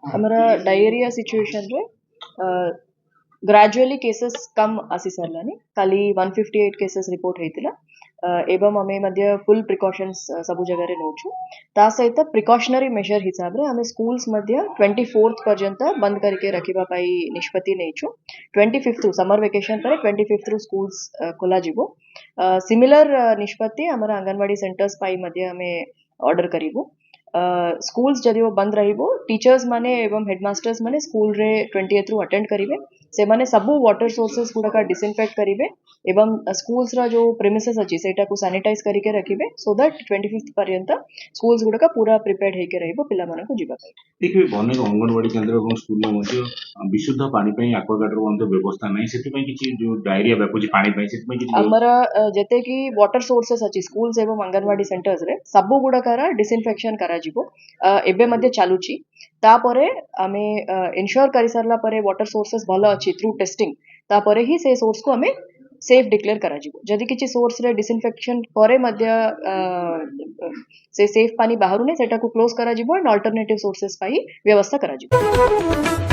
ଆମର diarrhoea ସିଚୁଏସନରେ ଗ୍ରାजुअली cases कम आसी सारानी काली 158 cases report होता एवं आम फुल प्रिकॉशन्स सब जगह नौचु ता सहित प्रिकॉशनरी मेजर हिसाब से आम स्कूल्स 24th पर्यंत बंद करके रखा निष्पत्ति नहींचु 25th समर वेकेशन पर 25th स्कूल्स खोल सिमिलर निष्पत्ति आम आंगनवाड़ी सेंटर्स आम ऑर्डर करूँ स्कूल्स जदि वो बंद रहिबो टीचर्स माने एवं हेडमास्टर्स माने स्कूल रे 20th रु अटेंड करिवे से माने सबु वाटर सोर्सेस गुडा डिसइनफेक्ट करिवे एवं स्कूल्स रा जो प्रेमिसेस अछि सेटा को सैनिटाइज करके रखिबे सो दैट 25th पर्यंत स्कूल्स गुडा पूरा प्रिपेयर्ड हेके रहिबो पिला माने को जीवा पाई देखिए बनेर अंगनवाड़ी केन्द्र और स्कूल में मध्य विशुद्ध पानी पई एक्वागार्ड रो अंत व्यवस्था नै सेति पई किछि जो डायरिया व्यापुची पानी पई सेति पई किछि हमरा जते कि वाटर सोर्सेस अछि स्कूल्स एवं अंगनवाड़ी सेंटर्स रे सबु गुडा करा डिसइनफेक्शन करा जिवो एबे मध्ये चालुची तापरे आमे इन्श्योर करि सरला परे वाटर सोर्सेस भलो अछि थ्रू टेस्टिंग तापरे ही से सोर्स को हमें सेफ डिक्लेयर करा जिवो जदि किछि सोर्स रे डिसइनफेक्शन परे मध्ये से सेफ पानी बाहरु नै सेटा को क्लोज करा जिवो एंड अल्टरनेटिव सोर्सेस पाई व्यवस्था करा जिवो।